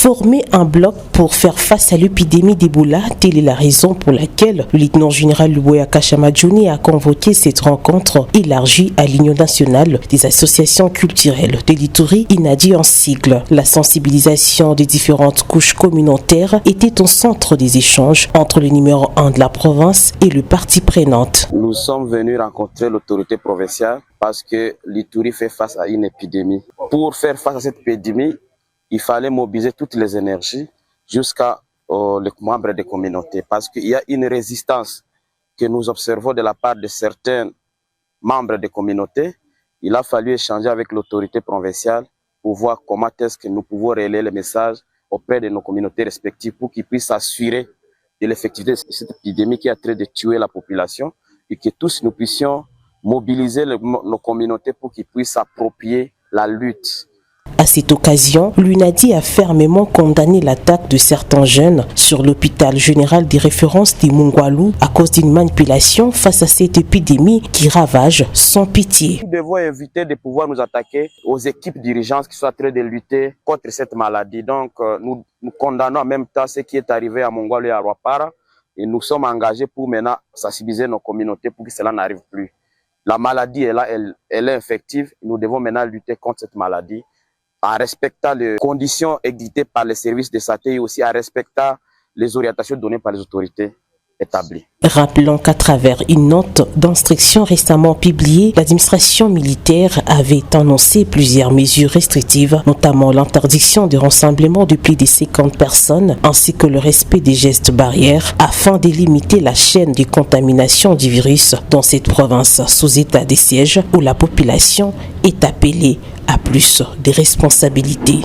Former un bloc pour faire face à l'épidémie d'Ebola, telle est la raison pour laquelle le lieutenant-général Luboya Kashamadjouni a convoqué cette rencontre élargie à l'Union nationale des associations culturelles de l'Ituri, INADI en sigle. La sensibilisation des différentes couches communautaires était au centre des échanges entre le numéro 1 de la province et le partie prenante. Nous sommes venus rencontrer l'autorité provinciale parce que l'Ituri fait face à une épidémie. Pour faire face à cette épidémie, il fallait mobiliser toutes les énergies jusqu'à les membres des communautés parce qu'il y a une résistance que nous observons de la part de certains membres des communautés. Il a fallu échanger avec l'autorité provinciale pour voir comment est-ce que nous pouvons relayer le message auprès de nos communautés respectives pour qu'ils puissent s'assurer de l'effectivité de cette épidémie qui est en train de tuer la population et que tous nous puissions mobiliser nos communautés pour qu'ils puissent s'approprier la lutte. À cette occasion, l'UNADI a fermement condamné l'attaque de certains jeunes sur l'hôpital général des références des Mungwalu à cause d'une manipulation face à cette épidémie qui ravage sans pitié. Nous devons éviter de pouvoir nous attaquer aux équipes dirigeantes qui sont en train de lutter contre cette maladie. Donc, nous condamnons en même temps ce qui est arrivé à Mungwalu et à Rwapara et nous sommes engagés pour maintenant sensibiliser nos communautés pour que cela n'arrive plus. La maladie est là, elle est infective. Nous devons maintenant lutter contre cette maladie en respectant les conditions édictées par les services de santé et aussi en respectant les orientations données par les autorités établies. Rappelons qu'à travers une note d'instruction récemment publiée, l'administration militaire avait annoncé plusieurs mesures restrictives, notamment l'interdiction du rassemblement de plus de 50 personnes ainsi que le respect des gestes barrières afin de limiter la chaîne de contamination du virus dans cette province sous état de siège où la population est appelée à plus de responsabilités.